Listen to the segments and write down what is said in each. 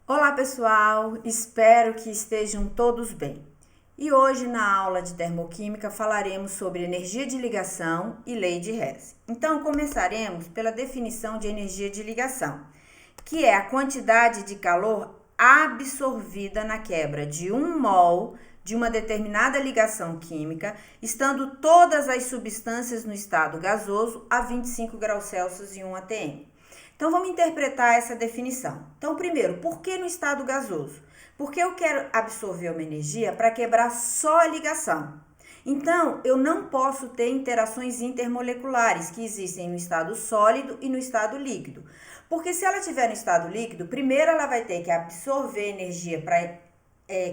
Olá pessoal, espero que estejam todos bem. E hoje na aula de termoquímica falaremos sobre energia de ligação e lei de Hess. Então começaremos pela definição de energia de ligação, que é a quantidade de calor absorvida na quebra de 1 mol de uma determinada ligação química, estando todas as substâncias no estado gasoso a 25 graus Celsius e 1 atm. Então, vamos interpretar essa definição. Então, primeiro, por que no estado gasoso? Porque eu quero absorver uma energia para quebrar só a ligação. Então, eu não posso ter interações intermoleculares que existem no estado sólido e no estado líquido. Porque se ela estiver no estado líquido, primeiro ela vai ter que absorver energia para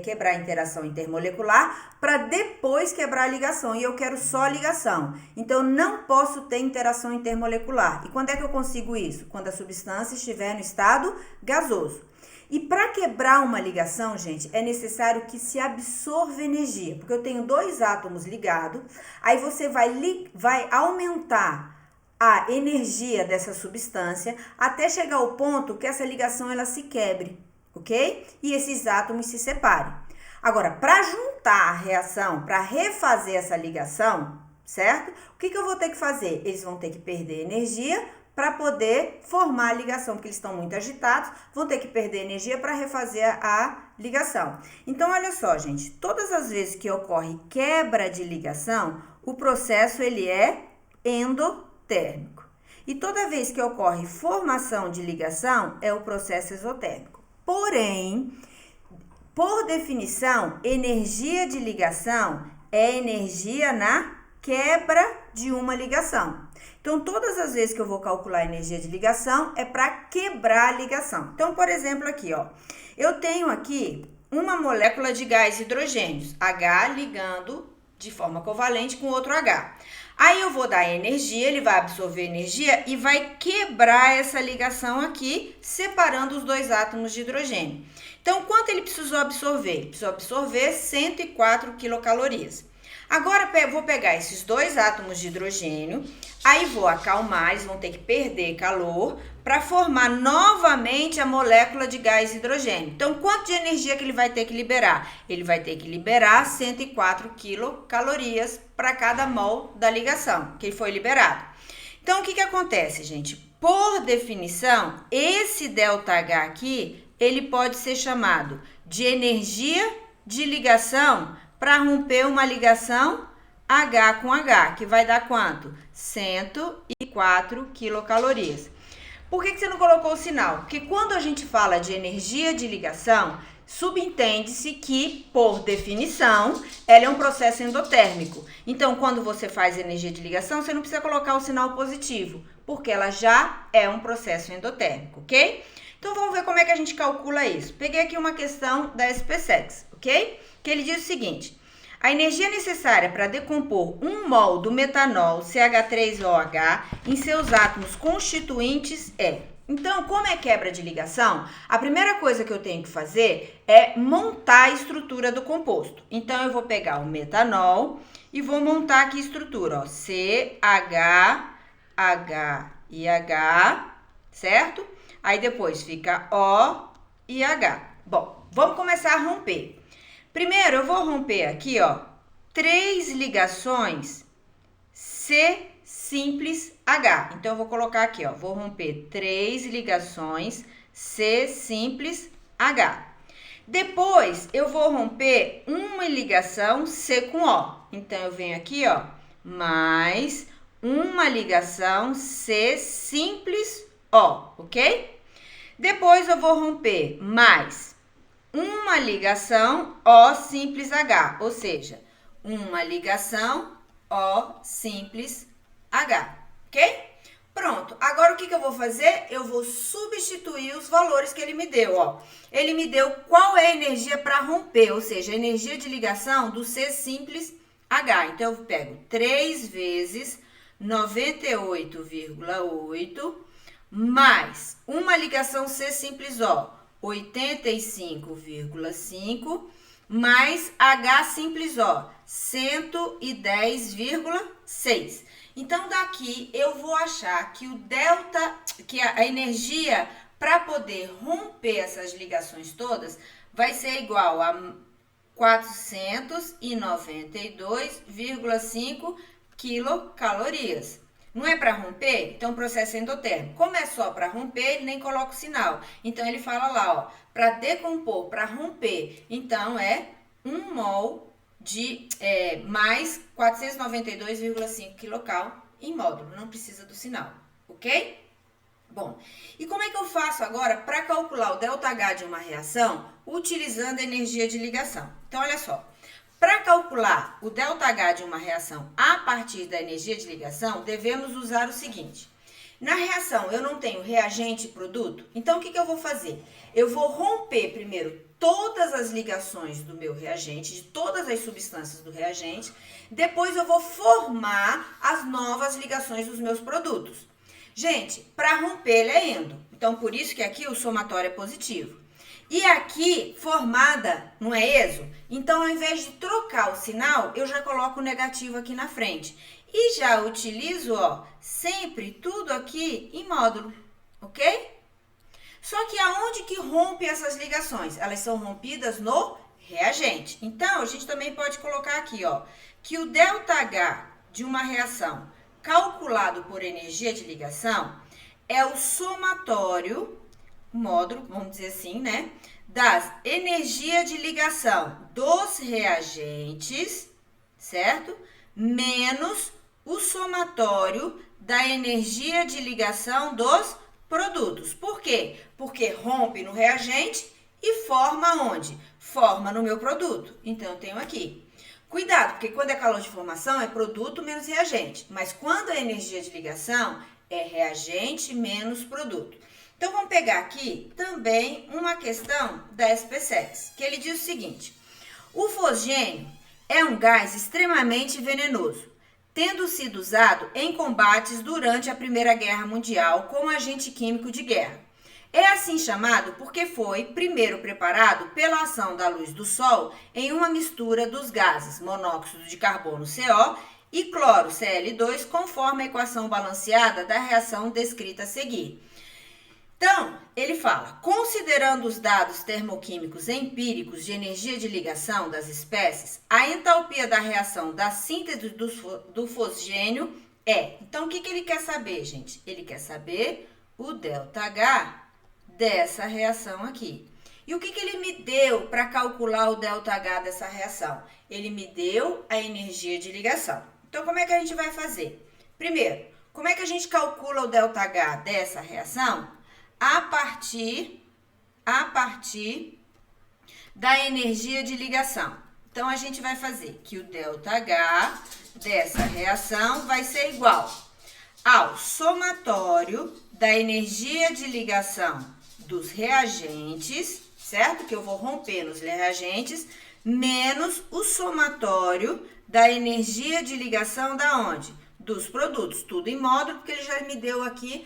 quebrar a interação intermolecular para depois quebrar a ligação, e eu quero só a ligação. Então, não posso ter interação intermolecular. E quando é que eu consigo isso? Quando a substância estiver no estado gasoso. E para quebrar uma ligação, gente, é necessário que se absorva energia, porque eu tenho dois átomos ligados, aí você vai aumentar a energia dessa substância até chegar ao ponto que essa ligação ela se quebre. Ok? E esses átomos se separem. Agora, para juntar a reação, para refazer essa ligação, certo? O que eu vou ter que fazer? Eles vão ter que perder energia para poder formar a ligação, porque eles estão muito agitados, vão ter que perder energia para refazer a ligação. Então, olha só, gente, todas as vezes que ocorre quebra de ligação, o processo ele é endotérmico. E toda vez que ocorre formação de ligação, é o processo exotérmico. Porém, por definição, energia de ligação é energia na quebra de uma ligação. Então, todas as vezes que eu vou calcular a energia de ligação, é para quebrar a ligação. Então, por exemplo, aqui, ó, eu tenho aqui uma molécula de gás hidrogênios, H ligando de forma covalente com outro H. Aí eu vou dar energia, ele vai absorver energia e vai quebrar essa ligação aqui, separando os dois átomos de hidrogênio. Então, quanto ele precisou absorver? Ele precisou absorver 104 quilocalorias. Agora, eu vou pegar esses dois átomos de hidrogênio, aí vou acalmar, eles vão ter que perder calor para formar novamente a molécula de gás hidrogênio. Então, quanto de energia que ele vai ter que liberar? Ele vai ter que liberar 104 quilocalorias para cada mol da ligação que foi liberado. Então, o que acontece, gente? Por definição, esse ΔH aqui, ele pode ser chamado de energia de ligação para romper uma ligação H com H, que vai dar quanto? 104 quilocalorias. Por que você não colocou o sinal? Porque quando a gente fala de energia de ligação, subentende-se que, por definição, ela é um processo endotérmico. Então, quando você faz energia de ligação, você não precisa colocar o sinal positivo, porque ela já é um processo endotérmico, ok? Então, vamos ver como é que a gente calcula isso. Peguei aqui uma questão da SPSEC, ok? Que ele diz o seguinte: a energia necessária para decompor 1 mol do metanol CH3OH em seus átomos constituintes é... Então, como é quebra de ligação, a primeira coisa que eu tenho que fazer é montar a estrutura do composto. Então, eu vou pegar o metanol e vou montar aqui a estrutura, ó, CH, H e H, certo? Aí depois fica O e H. Bom, vamos começar a romper. Primeiro, eu vou romper aqui, ó, 3 ligações C simples H. Então, eu vou colocar aqui, ó, vou romper 3 ligações C simples H. Depois, eu vou romper uma ligação C com O. Então, eu venho aqui, ó, mais uma ligação C simples O, ok? Depois, eu vou romper mais uma ligação O simples H, ou seja, uma ligação O simples H, ok? Pronto, agora o que eu vou fazer? Eu vou substituir os valores que ele me deu, ó. Ele me deu qual é a energia para romper, ou seja, a energia de ligação do C simples H. Então, eu pego 3 vezes 98,8 mais uma ligação C simples O, 85,5 mais H simples O, 110,6. Então, daqui eu vou achar que o delta, que a energia para poder romper essas ligações todas, vai ser igual a 492,5 quilocalorias. Não é para romper? Então, processo endotérmico. Como é só para romper, ele nem coloca o sinal. Então, ele fala lá, ó, para decompor, para romper. Então, é 1 mol de mais 492,5 quilocal em módulo. Não precisa do sinal, ok? Bom, e como é que eu faço agora para calcular o ΔH de uma reação utilizando a energia de ligação? Então, olha só. Para calcular o ΔH de uma reação a partir da energia de ligação, devemos usar o seguinte. Na reação, eu não tenho reagente e produto, então o que eu vou fazer? Eu vou romper primeiro todas as ligações do meu reagente, de todas as substâncias do reagente, depois eu vou formar as novas ligações dos meus produtos. Gente, para romper ele é endo, então por isso que aqui o somatório é positivo. E aqui, formada, não é exo? Então, ao invés de trocar o sinal, eu já coloco o negativo aqui na frente. E já utilizo, ó, sempre tudo aqui em módulo, ok? Só que aonde que rompe essas ligações? Elas são rompidas no reagente. Então, a gente também pode colocar aqui, ó, que o ΔH de uma reação calculado por energia de ligação é o somatório, módulo, vamos dizer assim, né, das energias de ligação dos reagentes, certo? Menos o somatório da energia de ligação dos produtos. Por quê? Porque rompe no reagente e forma onde? Forma no meu produto. Então, eu tenho aqui. Cuidado, porque quando é calor de formação é produto menos reagente. Mas quando é energia de ligação, é reagente menos produto. Então, vamos pegar aqui também uma questão da SPSEX, que ele diz o seguinte. O fosgênio é um gás extremamente venenoso, tendo sido usado em combates durante a Primeira Guerra Mundial como agente químico de guerra. É assim chamado porque foi primeiro preparado pela ação da luz do Sol em uma mistura dos gases monóxido de carbono CO e cloro Cl2, conforme a equação balanceada da reação descrita a seguir. Então, ele fala, considerando os dados termoquímicos empíricos de energia de ligação das espécies, a entalpia da reação da síntese do fosgênio é... Então, o que ele quer saber, gente? Ele quer saber o ΔH dessa reação aqui. E o que ele me deu para calcular o ΔH dessa reação? Ele me deu a energia de ligação. Então, como é que a gente vai fazer? Primeiro, como é que a gente calcula o ΔH dessa reação? A partir da energia de ligação. Então, a gente vai fazer que o ΔH dessa reação vai ser igual ao somatório da energia de ligação dos reagentes, certo? Que eu vou romper nos reagentes, menos o somatório da energia de ligação da onde? Dos produtos. Tudo em módulo, porque ele já me deu aqui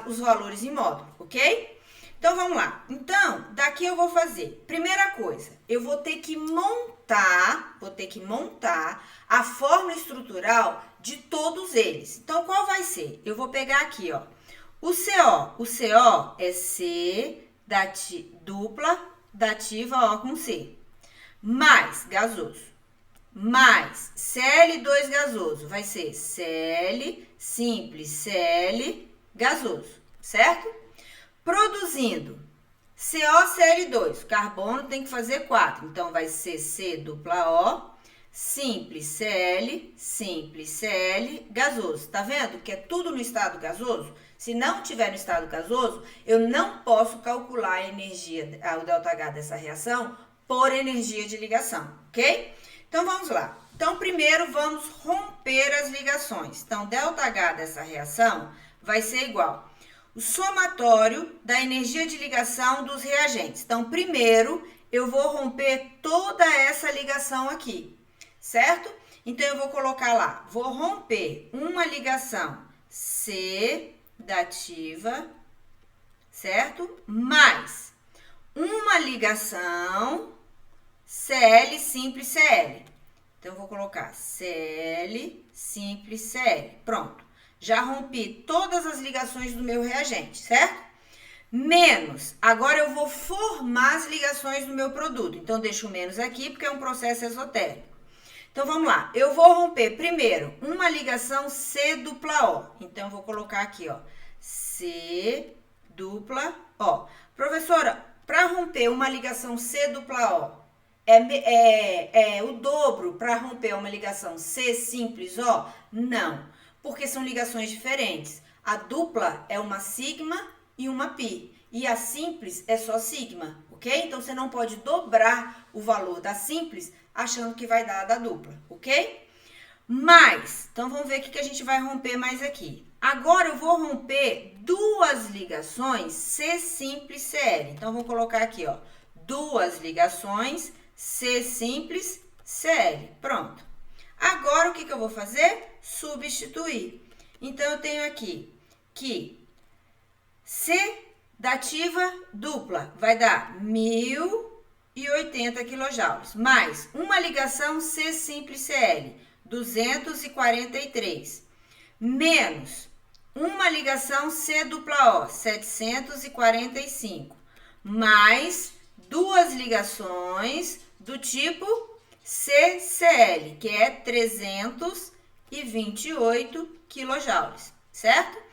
os valores em módulo, ok? Então, vamos lá. Então, daqui eu vou fazer. Primeira coisa, eu vou ter que montar a fórmula estrutural de todos eles. Então, qual vai ser? Eu vou pegar aqui, ó, o CO é C dupla dativa O com C, mais gasoso, mais Cl2 gasoso, vai ser Cl simples, Cl gasoso, certo? Produzindo COCl2, carbono tem que fazer 4, então vai ser C dupla O, simples Cl, gasoso. Tá vendo que é tudo no estado gasoso? Se não tiver no estado gasoso, eu não posso calcular a energia, o ΔH dessa reação por energia de ligação, ok? Então, vamos lá. Então, primeiro vamos romper as ligações. Então, ΔH dessa reação vai ser igual o somatório da energia de ligação dos reagentes. Então, primeiro, eu vou romper toda essa ligação aqui, certo? Então, eu vou colocar lá, vou romper uma ligação C dativa, certo? Mais uma ligação Cl simples Cl. Então, eu vou colocar Cl simples Cl. Pronto. Já rompi todas as ligações do meu reagente, certo? Menos, agora eu vou formar as ligações do meu produto. Então, deixo o menos aqui, porque é um processo esotérico. Então, vamos lá. Eu vou romper, primeiro, uma ligação C dupla O. Então, eu vou colocar aqui, ó, C dupla O. Professora, para romper uma ligação C dupla O, é o dobro para romper uma ligação C simples O? Não, porque são ligações diferentes. A dupla é uma sigma e uma pi, e a simples é só sigma, ok? Então, você não pode dobrar o valor da simples achando que vai dar a da dupla, ok? Mas, então vamos ver o que a gente vai romper mais aqui. Agora eu vou romper duas ligações C simples CL. Então, vou colocar aqui, ó, duas ligações C simples CL. Pronto. Agora, o que eu vou fazer? Substituir. Então, eu tenho aqui que C dativa dupla vai dar 1080 kJ, mais uma ligação C simples CL, 243, menos uma ligação C dupla O, 745, mais duas ligações do tipo CCL, que é 328 kJ, certo?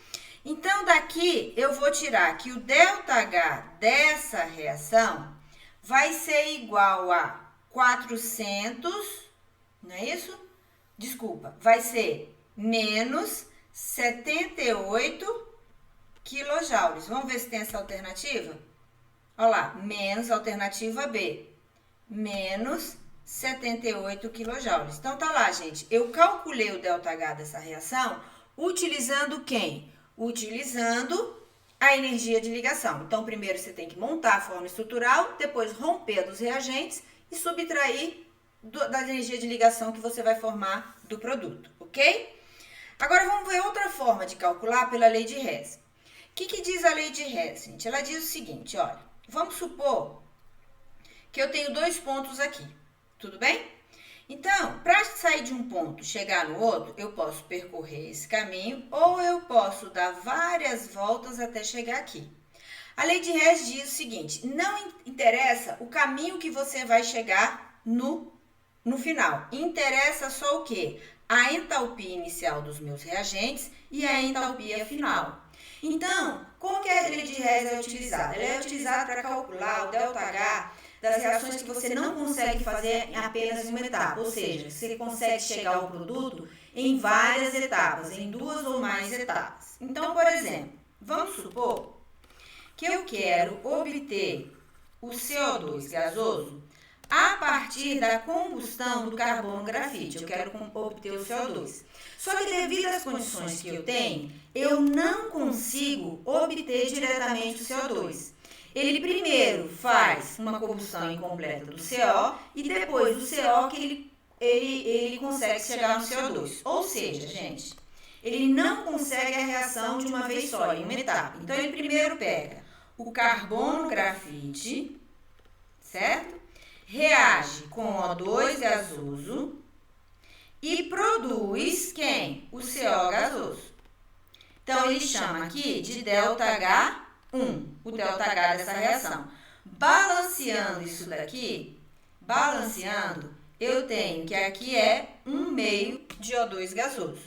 Então, daqui eu vou tirar que o ΔH dessa reação vai ser igual a 400, não é isso? Desculpa, vai ser menos 78 kJ. Vamos ver se tem essa alternativa? Olha lá, menos alternativa B, menos 78 kJ. Então, tá lá, gente. Eu calculei o ΔH dessa reação utilizando quem? Utilizando a energia de ligação. Então, primeiro você tem que montar a forma estrutural, depois romper dos reagentes e subtrair da energia de ligação que você vai formar do produto, ok? Agora, vamos ver outra forma de calcular pela lei de Hess. O que diz a lei de Hess, gente? Ela diz o seguinte, olha, vamos supor que eu tenho dois pontos aqui, tudo bem? Então, para sair de um ponto e chegar no outro, eu posso percorrer esse caminho ou eu posso dar várias voltas até chegar aqui. A lei de Hess diz o seguinte, não interessa o caminho que você vai chegar no final. Interessa só o quê? A entalpia inicial dos meus reagentes e a entalpia final. Então, como que a lei de Hess é utilizada? Ela é utilizada para calcular o ΔH das reações que você não consegue fazer em apenas uma etapa, ou seja, você consegue chegar ao produto em várias etapas, em duas ou mais etapas. Então, por exemplo, vamos supor que eu quero obter o CO2 gasoso a partir da combustão do carbono grafite. Eu quero obter o CO2. Só que devido às condições que eu tenho, eu não consigo obter diretamente o CO2. Ele primeiro faz uma combustão incompleta do CO e depois do CO que ele consegue chegar no CO2. Ou seja, gente, ele não consegue a reação de uma vez só, em uma etapa. Então, ele primeiro pega o carbono grafite, certo? Reage com O2 gasoso e produz quem? O CO gasoso. Então, ele chama aqui de ΔH1, o ΔH dessa reação. Balanceando isso daqui, eu tenho que aqui é 1/2 de O2 gasoso.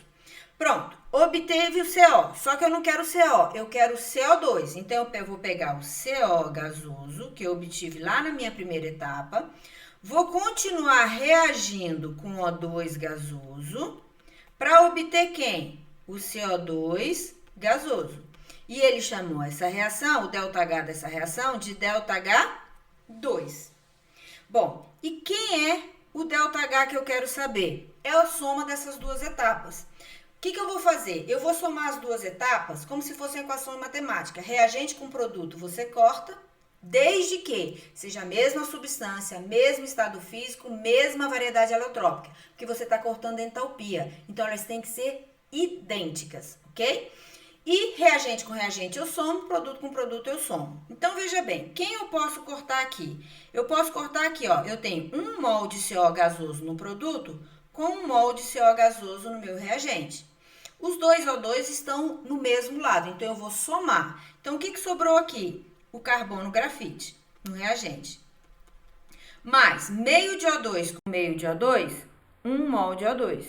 Pronto, obteve o CO, só que eu não quero o CO, eu quero o CO2. Então, eu vou pegar o CO gasoso, que eu obtive lá na minha primeira etapa, vou continuar reagindo com o O2 gasoso para obter quem? O CO2 gasoso. E ele chamou essa reação, o ΔH dessa reação, de ΔH2. Bom, e quem é o ΔH que eu quero saber? É a soma dessas duas etapas. O que eu vou fazer? Eu vou somar as duas etapas como se fosse uma equação matemática. Reagente com produto você corta, desde que seja a mesma substância, mesmo estado físico, mesma variedade alotrópica, porque você está cortando a entalpia. Então, elas têm que ser idênticas, ok? E reagente com reagente eu somo, produto com produto eu somo. Então, veja bem, quem eu posso cortar aqui? Eu posso cortar aqui, ó, eu tenho 1 mol de CO gasoso no produto com 1 mol de CO gasoso no meu reagente. Os dois O2 estão no mesmo lado, então eu vou somar. Então, o que sobrou aqui? O carbono grafite no reagente. Mais meio de O2 com meio de O2, 1 mol de O2.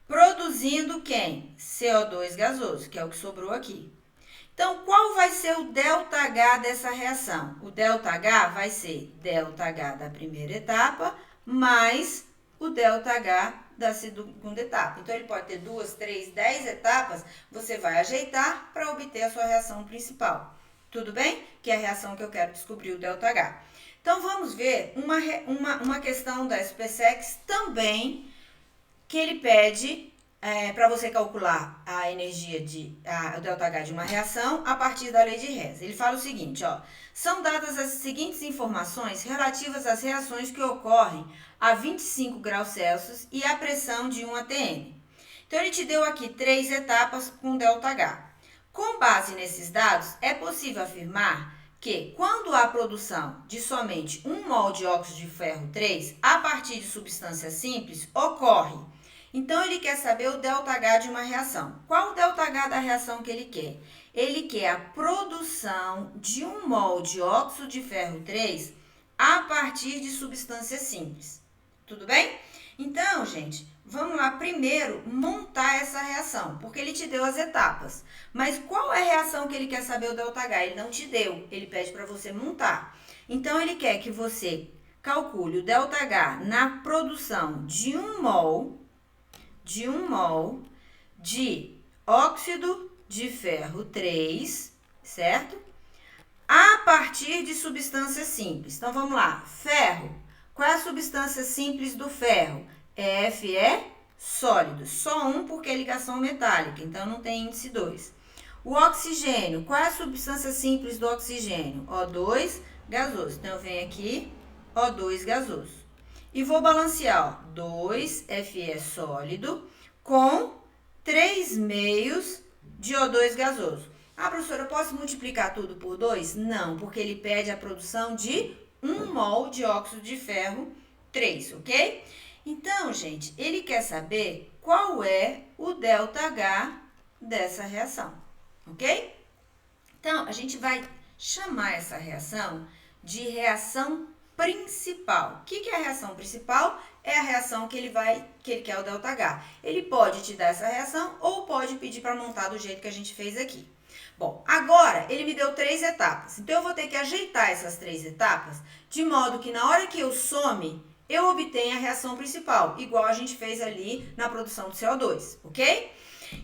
Produzindo quem? CO2 gasoso, que é o que sobrou aqui. Então, qual vai ser o ΔH dessa reação? O ΔH vai ser ΔH da primeira etapa mais o ΔH da segunda etapa. Então, ele pode ter 2, 3, 10 etapas, você vai ajeitar para obter a sua reação principal. Tudo bem? Que é a reação que eu quero descobrir, o ΔH. Então, vamos ver uma questão da SPSEC também, que ele pede para você calcular a energia o ΔH de uma reação a partir da lei de Hess. Ele fala o seguinte, ó, são dadas as seguintes informações relativas às reações que ocorrem a 25 graus Celsius e a pressão de 1 atm. Então, ele te deu aqui 3 etapas com ΔH. Com base nesses dados, é possível afirmar que, quando há produção de somente 1 mol de óxido de ferro 3 a partir de substância simples, ocorre. Então, ele quer saber o ΔH de uma reação. Qual o ΔH da reação que ele quer? Ele quer a produção de 1 mol de óxido de ferro 3 a partir de substância simples. Tudo bem? Então, gente, vamos lá primeiro montar essa reação, porque ele te deu as etapas. Mas qual é a reação que ele quer saber o ΔH? Ele não te deu, ele pede para você montar. Então, ele quer que você calcule o ΔH na produção de 1 mol de óxido de ferro 3, certo? A partir de substância simples. Então, vamos lá. Ferro. Qual é a substância simples do ferro? Fe sólido. Só 1 porque é ligação metálica, então não tem índice 2. O oxigênio. Qual é a substância simples do oxigênio? O2 gasoso. Então, eu venho aqui, O2 gasoso. E vou balancear, ó, 2 Fe sólido com 3 meios de O2 gasoso. Ah, professora, eu posso multiplicar tudo por 2? Não, porque ele pede a produção de 1 mol de óxido de ferro 3, ok? Então, gente, ele quer saber qual é o ΔH dessa reação, ok? Então, a gente vai chamar essa reação de reação principal. O que é a reação principal? É a reação que ele quer o ΔH. Ele pode te dar essa reação ou pode pedir para montar do jeito que a gente fez aqui. Bom, agora ele me deu 3 etapas. Então, eu vou ter que ajeitar essas 3 etapas de modo que na hora que eu some, eu obtenha a reação principal, igual a gente fez ali na produção de CO2, ok?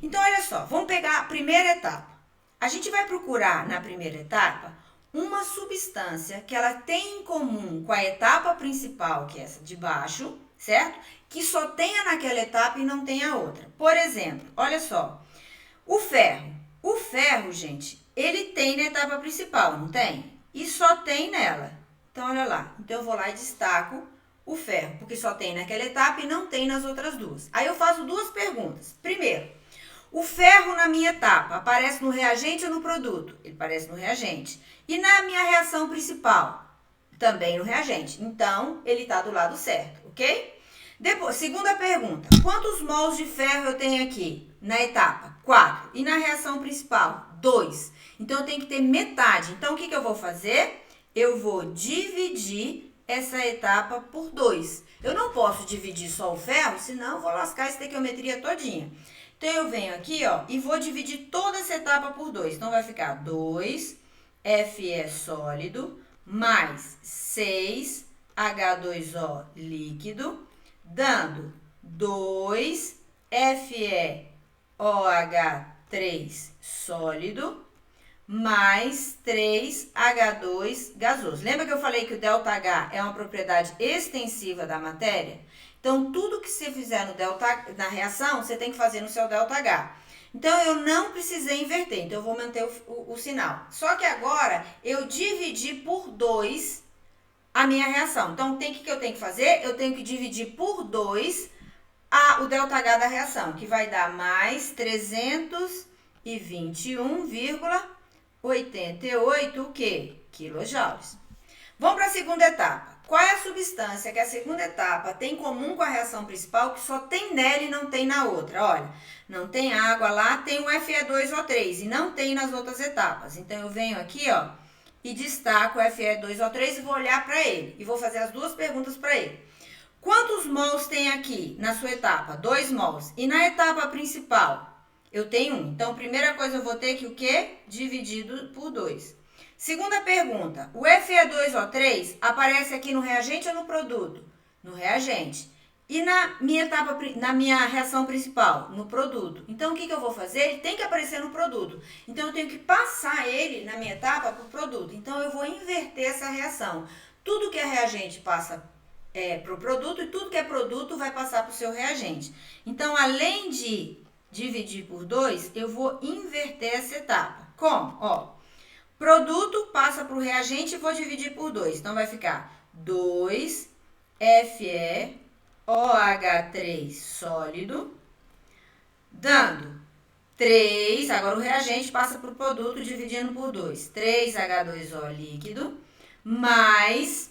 Então, olha só, vamos pegar a primeira etapa. A gente vai procurar na primeira etapa uma substância que ela tem em comum com a etapa principal, que é essa de baixo, certo? Que só tenha naquela etapa e não tenha outra. Por exemplo, olha só, o ferro. O ferro, gente, ele tem na etapa principal, não tem? E só tem nela. Então, olha lá. Então, eu vou lá e destaco o ferro, porque só tem naquela etapa e não tem nas outras duas. Aí, eu faço 2 perguntas. Primeiro, o ferro na minha etapa aparece no reagente ou no produto? Ele aparece no reagente. E na minha reação principal? Também no reagente. Então, ele está do lado certo, ok? Depois, segunda pergunta. Quantos mols de ferro eu tenho aqui na etapa? 4. E na reação principal? 2. Então, eu tenho que ter metade. Então, o que eu vou fazer? Eu vou dividir essa etapa por 2. Eu não posso dividir só o ferro, senão eu vou lascar a estequiometria todinha. Então, eu venho aqui, ó, e vou dividir toda essa etapa por 2. Então, vai ficar 2 Fe sólido mais 6 H2O líquido, dando 2 FeOH3 sólido mais 3 H2 gasoso. Lembra que eu falei que o ΔH é uma propriedade extensiva da matéria? Então, tudo que você fizer na reação, você tem que fazer no seu ΔH. Então, eu não precisei inverter, então eu vou manter o sinal. Só que agora, eu dividi por 2 a minha reação. Então, o que eu tenho que fazer? Eu tenho que dividir por 2 o ΔH da reação, que vai dar mais 321,88 o quê? Quilojoules. Vamos para a segunda etapa. Qual é a substância que a segunda etapa tem em comum com a reação principal, que só tem nela e não tem na outra? Olha, não tem água lá, tem o Fe2O3 e não tem nas outras etapas. Então, eu venho aqui, ó, e destaco o Fe2O3 e vou olhar para ele. E vou fazer as duas perguntas para ele. Quantos mols tem aqui na sua etapa? 2 mols. E na etapa principal? Eu tenho 1. Então, primeira coisa, eu vou ter que o quê? Dividido por 2. Segunda pergunta, o Fe2O3 aparece aqui no reagente ou no produto? No reagente. E na minha reação principal? No produto. Então, o que eu vou fazer? Ele tem que aparecer no produto. Então, eu tenho que passar ele, na minha etapa, para o produto. Então, eu vou inverter essa reação. Tudo que é reagente passa para o produto e tudo que é produto vai passar para o seu reagente. Então, além de dividir por 2, eu vou inverter essa etapa. Como? Ó. Produto passa para o reagente e vou dividir por 2. Então, vai ficar 2FeOH3 sólido, dando 3. Agora, o reagente passa para o produto dividindo por 2. 3H2O líquido, mais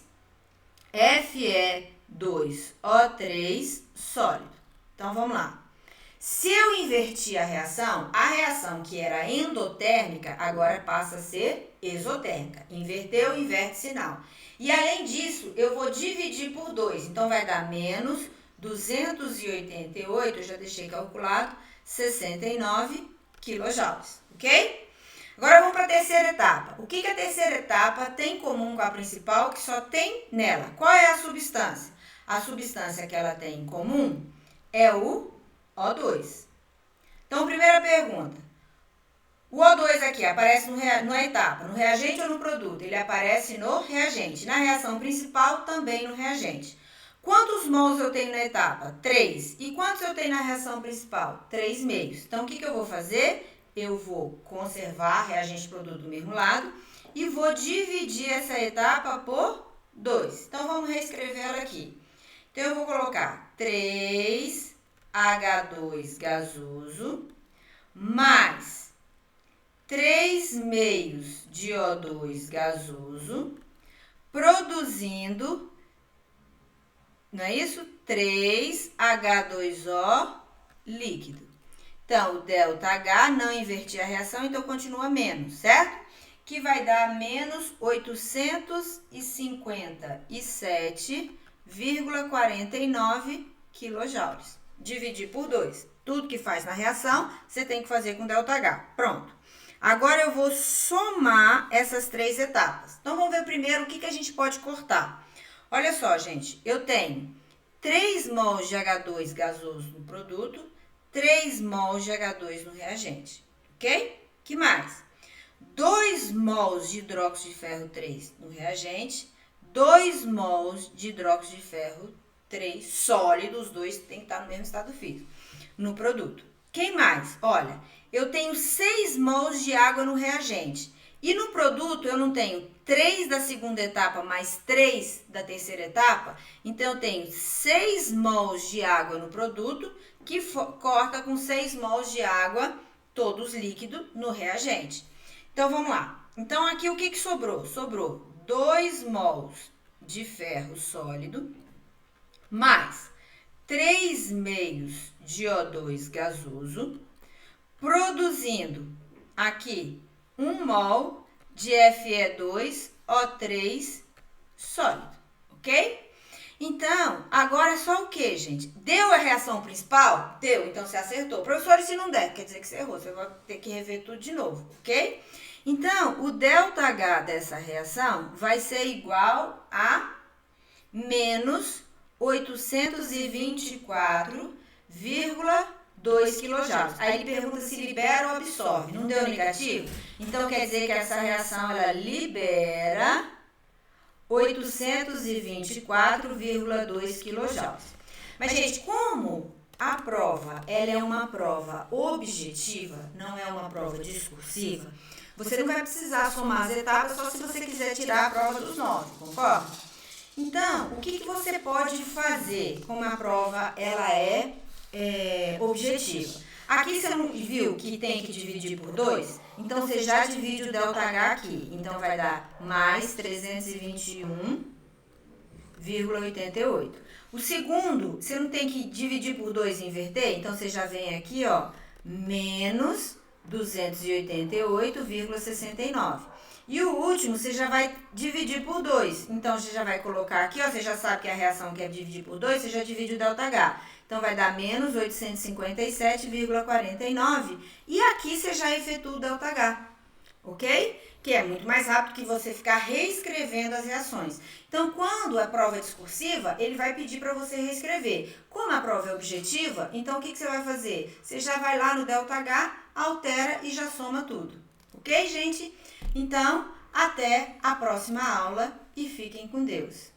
Fe2O3 sólido. Então, vamos lá. Se eu invertir a reação que era endotérmica, agora passa a ser exotérmica. Inverteu, inverte sinal. E além disso, eu vou dividir por 2. Então, vai dar menos 288, eu já deixei calculado, 69 quilojoules, ok? Agora, vamos para a terceira etapa. O que a terceira etapa tem em comum com a principal, que só tem nela? Qual é a substância? A substância que ela tem em comum é o O2. Então, primeira pergunta. O O2 aqui aparece na etapa, no reagente ou no produto? Ele aparece no reagente. Na reação principal, também no reagente. Quantos mols eu tenho na etapa? 3. E quantos eu tenho na reação principal? 3,5. Então, o que eu vou fazer? Eu vou conservar reagente e produto do mesmo lado e vou dividir essa etapa por 2. Então, vamos reescrever ela aqui. Então, eu vou colocar 3H2 gasoso mais 3,5 de O2 gasoso, produzindo, não é isso? 3H2O líquido. Então, o ΔH, não inverti a reação, então continua menos, certo? Que vai dar menos 857,49 quilojoules. Dividir por 2. Tudo que faz na reação, você tem que fazer com ΔH. Pronto. Agora, eu vou somar essas 3 etapas. Então, vamos ver primeiro o que a gente pode cortar. Olha só, gente, eu tenho 3 mols de H2 gasoso no produto, 3 mols de H2 no reagente, ok? Que mais? 2 mols de hidróxido de ferro 3 no reagente, 2 mols de hidróxido de ferro 3 sólido, os dois têm que estar no mesmo estado físico, no produto. Quem mais? Olha, eu tenho 6 mols de água no reagente. E no produto eu não tenho 3 da segunda etapa mais 3 da terceira etapa. Então, eu tenho 6 mols de água no produto, que corta com 6 mols de água, todos líquidos, no reagente. Então, vamos lá. Então, aqui o que sobrou? Sobrou 2 mols de ferro sólido, mais 3,5 de O2 gasoso, produzindo aqui 1 mol de Fe2O3 sólido, ok? Então, agora é só o que, gente? Deu a reação principal? Deu, então você acertou. Professor, e se não der? Quer dizer que você errou, você vai ter que rever tudo de novo, ok? Então, o ΔH dessa reação vai ser igual a menos 824,2 quilojoules. Aí ele pergunta se libera ou absorve. Não deu negativo? Então, quer dizer que essa reação, ela libera 824,2 quilojoules. Mas, gente, como a prova ela é uma prova objetiva, não é uma prova discursiva, você não vai precisar somar as etapas só se você quiser tirar a prova dos 9, concorda? Então, o que você pode fazer como a prova ela é objetiva? Aqui você não viu que tem que dividir por 2? Então, você já divide o ΔH aqui. Então, vai dar mais 321,88. O segundo, você não tem que dividir por 2 e inverter? Então, você já vem aqui, ó, menos 288,69. E o último, você já vai dividir por 2. Então, você já vai colocar aqui, ó, você já sabe que a reação quer dividir por 2, você já divide o ΔH. Então, vai dar menos 857,49. E aqui você já efetua o ΔH, ok? Que é muito mais rápido que você ficar reescrevendo as reações. Então, quando a prova é discursiva, ele vai pedir para você reescrever. Como a prova é objetiva, então o que você vai fazer? Você já vai lá no ΔH, altera e já soma tudo. Ok, gente? Então, até a próxima aula e fiquem com Deus.